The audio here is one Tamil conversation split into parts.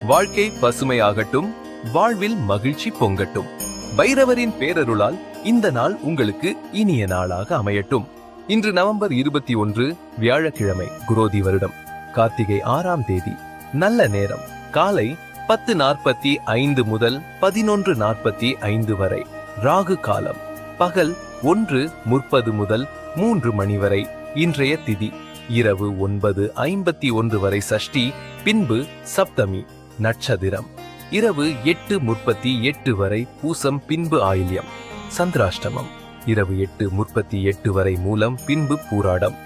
வாழ்க்கை பசுமையாகட்டும், வாழ்வில் மகிழ்ச்சி பொங்கட்டும். பைரவரின் பேரருளால் இந்த நாள் உங்களுக்கு இனிய நாளாக அமையட்டும். இன்று நவம்பர் 21 வியாழக்கிழமை, குரோதி வருடம், கார்த்திகை 6ஆம் தேதி. நல்ல நேரம் காலை 10:45 முதல் 11:45 வரை. ராகு காலம் பகல் 1:30 முதல் 3 மணி வரை. இன்றைய திதி இரவு 9:51 வரை சஷ்டி, பின்பு சப்தமி. நட்சத்திரம் இரவு 8:38 வரை பூசம், பின்பு ஆயில்யம். சந்திராஷ்டமம் இரவு 8:38 வரை மூலம், பின்பு பூராடம்.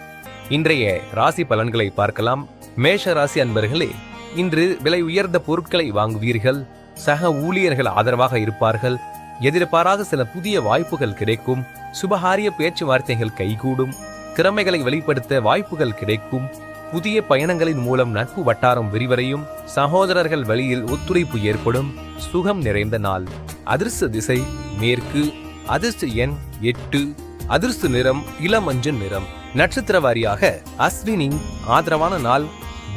இன்றைய ராசி பலன்களை பார்க்கலாம். மேஷ ராசி அன்பர்களே, இன்று விலை உயர்ந்த பொருட்களை வாங்குவீர்கள். சக ஊழியர்கள் ஆதரவாக இருப்பார்கள். எதிர்பாராத சில புதிய வாய்ப்புகள் கிடைக்கும். சுபகாரிய பேச்சுவார்த்தைகள் கைகூடும். திறமைகளை வெளிப்படுத்த வாய்ப்புகள் கிடைக்கும். புதிய பயணங்களின் மூலம் நட்பு வட்டாரம் விரிவடையும். சகோதரர்கள் வழியில் ஒத்துழைப்பு ஏற்படும். சுகம் நிறைந்த நாள். அதிர்ஷ்ட திசை மேற்கு. அதிர்ஷ்ட எண் 8. அதிர்ஷ்ட நிறம் இளமஞ்சள் நிறம். நட்சத்திர வாரியாக அஸ்வினி ஆதரவான நாள்.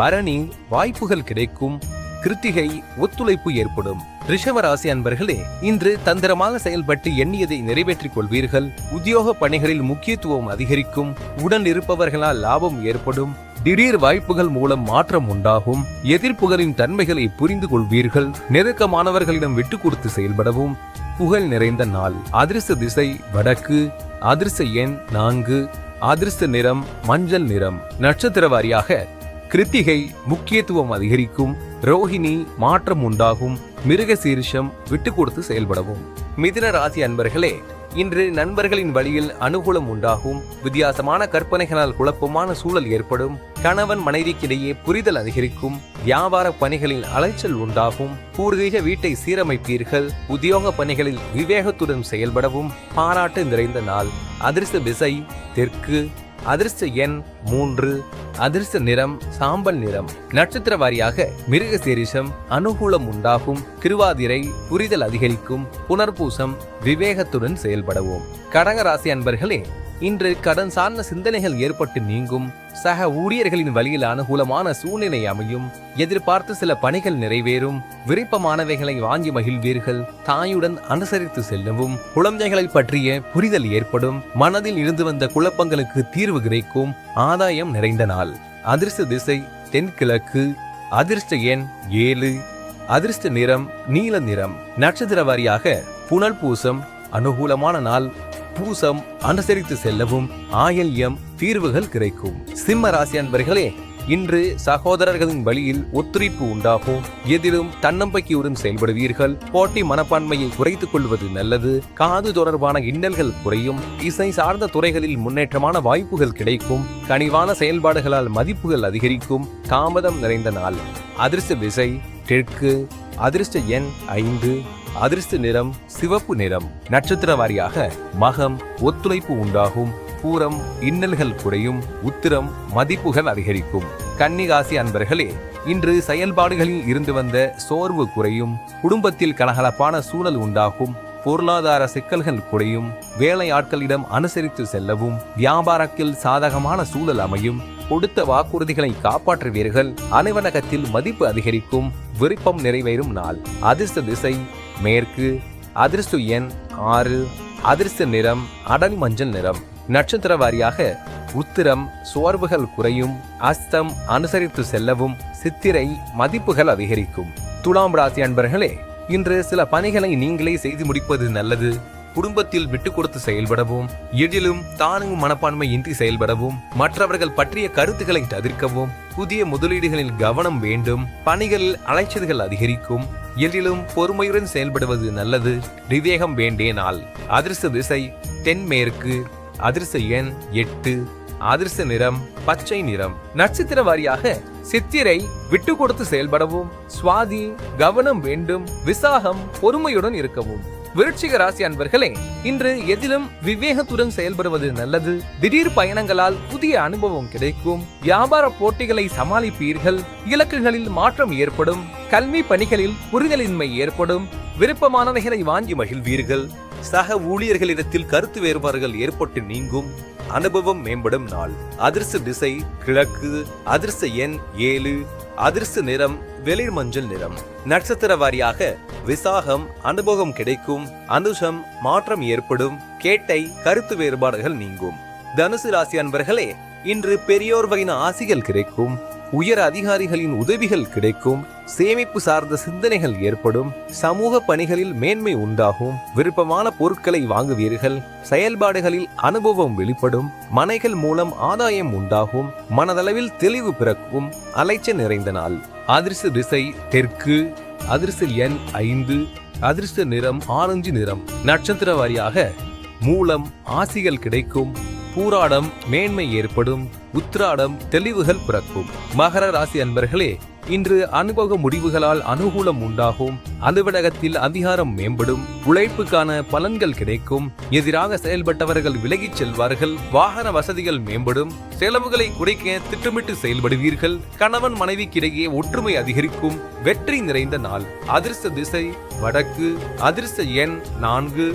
பரணி வாய்ப்புகள் கிடைக்கும். கிருத்திகை ஒத்துழைப்பு ஏற்படும். ரிஷவராசி அன்பர்களே, இன்று தந்திரமாக செயல்பட்டு எண்ணியதை நிறைவேற்றிக் கொள்வீர்கள். உத்தியோக பணிகளில் முக்கியத்துவம் அதிகரிக்கும். உடன் இருப்பவர்களால் லாபம் ஏற்படும். திடீர் வாய்ப்புகள் மூலம் மாற்றம் உண்டாகும். எதிர்ப்புகளின் தன்மைகளை புரிந்து கொள்வீர்கள். நெருக்கமானவர்களிடம் விட்டு கொடுத்து செயல்படவும். புகழ் நிறைந்த நாள். அதிர்ஷ்ட திசை வடக்கு. அதிர்ஷ்ட எண் 4. அதிர்ஷ்ட நிறம் மஞ்சள் நிறம். நட்சத்திர வாரியாக கிருத்திகை முக்கியத்துவம் அதிகரிக்கும். ரோஹிணி மாற்றம் உண்டாகும். மிருகசீரிஷம் விட்டு கொடுத்து செயல்படவும். மிதுன ராசி அன்பர்களே, இன்று நண்பர்களின் வழியில் அனுகூலம் உண்டாகும். வித்தியாசமான கற்பனைகளால் குழப்பமான சூழல் ஏற்படும். கணவன் மனைவிக்கிடையே புரிதல் அதிகரிக்கும். வியாபார பணிகளில் அலைச்சல் உண்டாகும். பூர்வீக வீட்டை சீரமைப்பீர்கள். உத்தியோக பணிகளில் விவேகத்துடன் செயல்படவும். பாராட்டு நிறைந்த நாள். அதிர்ஷ்ட திசை தெற்கு. அதிர்ஷ்ட எண் 3. அதிர்ஷ்ட நிறம் சாம்பல் நிறம். நட்சத்திர வாரியாக மிருகசீரிஷம் அனுகூலம் உண்டாகும். திருவாதிரை புரிதல் அதிகரிக்கும். புனர்பூசம் விவேகத்துடன் செயல்படவும். கடகராசி அன்பர்களே, இன்று கடன் சார்ந்த சிந்தனைகள் ஏற்பட்டு நீங்கும். சக ஊழியர்களின் வழியில் அனுகூலமான சூழ்நிலை அமையும். எதிர்பார்த்து சில பணிகள் நிறைவேறும். விருப்பமானவைகளை வாங்கி மகிழ்வீர்கள். தாயுடன் அனுசரித்து செல்லவும். குழந்தைகளை பற்றிய புரிதல் ஏற்படும். மனதில் இருந்து வந்த குழப்பங்களுக்கு தீர்வு கிடைக்கும். ஆதாயம் நிறைந்த நாள். அதிர்ஷ்ட திசை தென்கிழக்கு. அதிர்ஷ்ட எண் 7. அதிர்ஷ்ட நிறம் நீல நிறம். நட்சத்திர வாரியாக புனல் பூசம் அனுகூலமான நாள். பூசம் அனுசரித்து செல்லவும். ஆயில்யம் தீர்வுகள் கிடைக்கும். சிம்ம ராசி அன்பர்களே, இன்று சகோதரர்களின் வழியில் ஒத்துழைப்பு உண்டாகும். எதிலும் தன்னம்பிக்கையுடன் செயல்படுவீர்கள். போட்டி மனப்பான்மையை குறைத்துக் கொள்வது நல்லது. காது தொடர்பான இன்னல்கள் குறையும். இசை சார்ந்த துறைகளில் முன்னேற்றமான வாய்ப்புகள் கிடைக்கும். கனிவான செயல்பாடுகளால் மதிப்புகள் அதிகரிக்கும். தாமதம் நிறைந்த நாள். அதிர்ஷ்ட திசை தெற்கு. அதிர்ஷ்ட எண் 5. அதிர்ஷ்ட நிறம் சிவப்பு நிறம். நட்சத்திர வாரியாக மகம் ஒத்துழைப்பு உண்டாகும். பூரம் இன்னல்கள் குறையும். உத்திரம் மதிப்புகள் அதிகரிக்கும். கன்னிராசி அன்பர்களே, இன்று செயல்பாடுகளில் இருந்து வந்த சோர்வு குறையும். குடும்பத்தில் கலகலப்பான சூழல் உண்டாகும். பொருளாதார சிக்கல்கள் குறையும். வேலை ஆட்களிடம் அனுசரித்து செல்லவும். வியாபாரத்தில் சாதகமான சூழல் அமையும். கொடுத்த வாக்குறுதிகளை காப்பாற்றுவீர்கள். அலுவலகத்தில் மதிப்பு அதிகரிக்கும். விருப்பம் நிறைவேறும் நாள். அதிர்ஷ்ட திசை மேற்கு. அதிர்ஷ்ட எண் 6. அதிர்ஷ்ட நிறம் அடல் மஞ்சள் நிறம். நட்சத்திர வாரியாக உத்திரம் சோர்வுகள் குறையும். அஸ்தம் அனுசரித்து செல்லவும். சித்திரை மதிப்புகள் அதிகரிக்கும். துலாம் ராசி அன்பர்களே, இன்று சில பணிகளை நீங்களே செய்து முடிப்பது நல்லது. குடும்பத்தில் விட்டு கொடுத்து செயல்படவும். எதிலும் தானும் மனப்பான்மை இன்றி செயல்படவும். மற்றவர்கள் பற்றிய கருத்துக்களை தவிர்க்கவும். புதிய முதலீடுகளில் கவனம் வேண்டும். பணிகளில் அலைச்சல்கள் அதிகரிக்கும். எதிலும் பொறுமையுடன் செயல்படுவது நல்லது. விவேகம் வேண்டிய நாள். அதிர்ஷ்ட திசை தென்மேற்கு. அதிர்ஷ்ட எண் 8. அதிர்ஷ்ட நிறம் பச்சை நிறம். நட்சத்திர வாரியாக சித்திரை விட்டு கொடுத்து செயல்படவும். சுவாதி கவனம் வேண்டும். விசாகம் பொறுமையுடன் இருக்கவும். விருச்சிக ராசி அன்பர்களே, இன்று எதிலும் விவேகத்துடன் செயல்படுவது நல்லது. திடீர் பயணங்களால் புதிய அனுபவம் கிடைக்கும். வியாபார போட்டிகளை சமாளிப்பீர்கள். இலக்குகளில் மாற்றம் ஏற்படும். கல்வி பணிகளில் புரிதலின்மை ஏற்படும். விருப்பமானவைகளை வாங்கி மகிழ்வீர்கள். சக ஊழியர்களிடத்தில் கருத்து வேறுபாடுகள் ஏற்பட்டு நீங்கும். அனுபவம் மேம்படும் நாள். அதிர்ஷ்ட திசை கிழக்கு. அதிர்ஷ்ட எண் 7. அதிர்ஷ்ட நிறம் வெளிர் மஞ்சள் நிறம். நட்சத்திர வாரியாக விசாகம் அனுபவம் கிடைக்கும், அனுஷம் மாற்றம் ஏற்படும், கேட்டை கருத்து வேறுபாடுகள் நீங்கும். தனுசு ராசி அன்பர்களே, இன்று பெரியோர் வகையின் ஆசிகள் கிடைக்கும், உயர் அதிகாரிகளின் உதவிகள் கிடைக்கும், சேமிப்பு சார்ந்த சிந்தனைகள் ஏற்படும், சமூக பணிகளில் மேன்மை உண்டாகும், விருப்பமான பொருட்களை வாங்குவீர்கள், செயல்பாடுகளில் அனுபவம் வெளிப்படும், மனைகள் மூலம் ஆதாயம் உண்டாகும், மனதளவில் தெளிவு பிறக்கும், அலைச்சல் நிறைந்த நாள். அதிர்ஷ்ட திசை தெற்கு, அதிர்ஷ்ட எண் 5, அதிர்ஷ்ட நிறம் ஆரஞ்சு நிறம். நட்சத்திர வாரியாக மூலம் ஆசிகள் கிடைக்கும், பூராடம் மேன்மை ஏற்படும், உத்திராடம் தெளிவுகள் பிறக்கும். மகர ராசி அன்பர்களே, இன்று அனுபவ முடிவுகளால் அனுகூலம் உண்டாகும், அலுவலகத்தில் அதிகாரம் மேம்படும், உழைப்புக்கான பலன்கள் கிடைக்கும், எதிராக செயல்பட்டவர்கள் விலகிச் செல்வார்கள், வாகன வசதிகள் மேம்படும், செலவுகளை குறைக்க திட்டமிட்டு செயல்படுவீர்கள், கணவன் மனைவிக்கிடையே ஒற்றுமை அதிகரிக்கும், வெற்றி நிறைந்த நாள். அதிர்ஷ்ட திசை வடக்கு, அதிர்ஷ்ட எண் 4,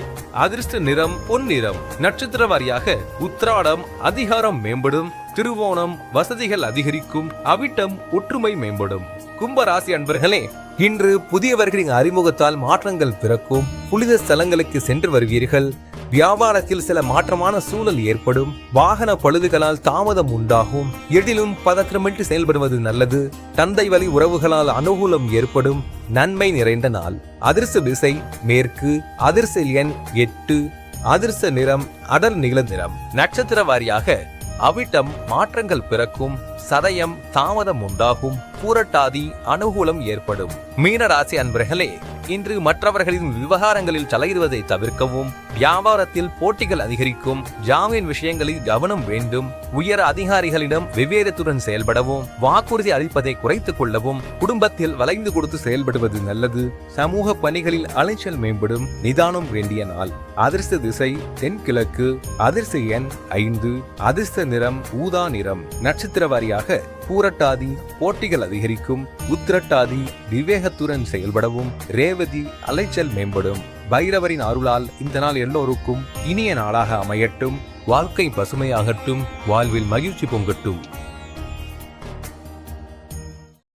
அதிர்ஷ்ட நிறம் பொன்னிறம். நட்சத்திர வாரியாக உத்திராடம் அதிகாரம் மேம்படும், திருவோணம் வசதிகள் அதிகரிக்கும், அவிட்டம் ஒற்றுமை மேம்படும். கும்ப ராசி அன்பர்களே, இன்று புதியவர்களின் அறிமுகத்தால் மாற்றங்கள் பிறக்கும், புனித ஸ்தலங்களுக்கு சென்று வருவீர்கள், வியாபாரத்தில் சில மாற்றமான சூழல் ஏற்படும், வாகன பழுதுகளால் தாமதம் உண்டாகும், எதிலும் பதற்றமின்றி செயல்படுவது நல்லது, தந்தை வழி உறவுகளால் அனுகூலம் ஏற்படும், நன்மை நிறைந்த நாள். அதிர்ஷ்ட திசை மேற்கு, அதிர்ஷ்ட எண் 8, அதிர்ஷ்ட நிறம் அடர் நீல நிறம். நட்சத்திர வாரியாக அவிட்டம் மாற்றங்கள் பிறக்கும், சதயம் தாமதம் உண்டாகும், பூரட்டாதி அனுகூலம் ஏற்படும். மீன ராசி அன்பர்களே, இன்று மற்றவர்களின் விவகாரங்களில் தலையிடுவதை தவிர்க்கவும், வியாபாரத்தில் போட்டிகள் அதிகரிக்கும், ஜாமீன் விஷயங்களில் கவனம் வேண்டும், உயர் அதிகாரிகளிடம் விவேகத்துடன் செயல்படவும், வாக்குறுதி அளிப்பதை குறைத்துக் கொள்ளவும், குடும்பத்தில் வளைந்து கொடுத்து செயல்படுவது நல்லது, சமூக பணிகளில் அலைச்சல் மேம்படும், நிதானம் வேண்டிய நாள். அதிர்ஷ்ட திசை தென்கிழக்கு, அதிர்ஷ்ட எண் 5, அதிர்ஷ்ட நிறம் ஊதா நிறம். நட்சத்திர வாரியாக பூரட்டாதி போட்டிகள் அதிகரிக்கும், உத்திரட்டாதி விவேகத்துடன் செயல்படவும், ரேவதி அலைச்சல் மேம்படும். பைரவரின் அருளால் இந்த நாள் எல்லோருக்கும் இனிய நாளாக அமையட்டும். வாழ்க்கை பசுமையாகட்டும், வாழ்வில் மகிழ்ச்சி பொங்கட்டும்.